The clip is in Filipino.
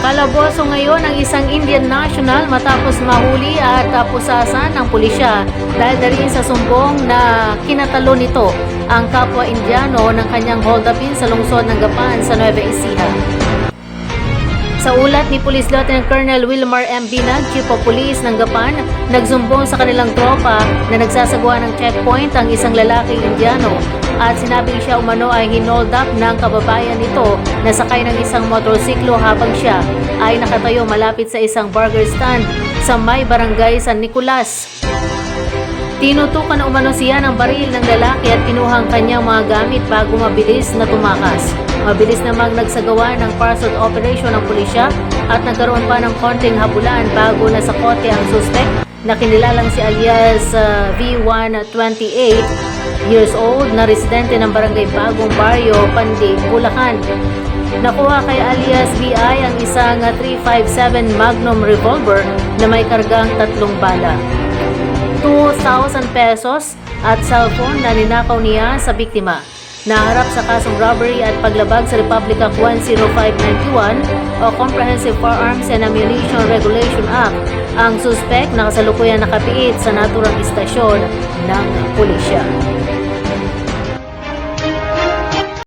Kalaboso ngayon ang isang Indian national matapos mahuli at pusasan ng pulisya dahil rin sa sumbong na kinatalo nito ang kapwa Indiano ng kanyang hold-upin sa lungsod ng Gapan sa Nueva Ecija. Sa ulat ni Police Lieutenant Colonel Wilmar M. Binag, Chief of Police ng Gapan, nagsumbong sa kanilang tropa na nagsasagawa ng checkpoint ang isang lalaking Indiano at sinabing siya umano ay hinold up ng kababayan nito na sakay ng isang motorsiklo habang siya ay nakatayo malapit sa isang burger stand sa may barangay San Nicolas. Tinutukan na umano siya ng baril ng lalaki at kinuha ang kanyang mga gamit bago mabilis na tumakas. Mabilis namang nagsagawa ng pursuit operation ng pulisya at nagkaroon pa ng konting habulan bago nasa kote ang suspect na kinilalang si alias V1, 28 years old na residente ng barangay Bagong Barrio, Pandig, Bulacan. Nakuha kay alias VI ang isang 357 Magnum revolver na may kargang 3 bala. 2,000 pesos at cellphone na ninakaw niya sa biktima. Naharap sa kasong robbery at paglabag sa Republic Act 10591 o Comprehensive Firearms and Ammunition Regulation Act. Ang suspect na kasalukuyan nakapiit sa naturang istasyon ng pulisya.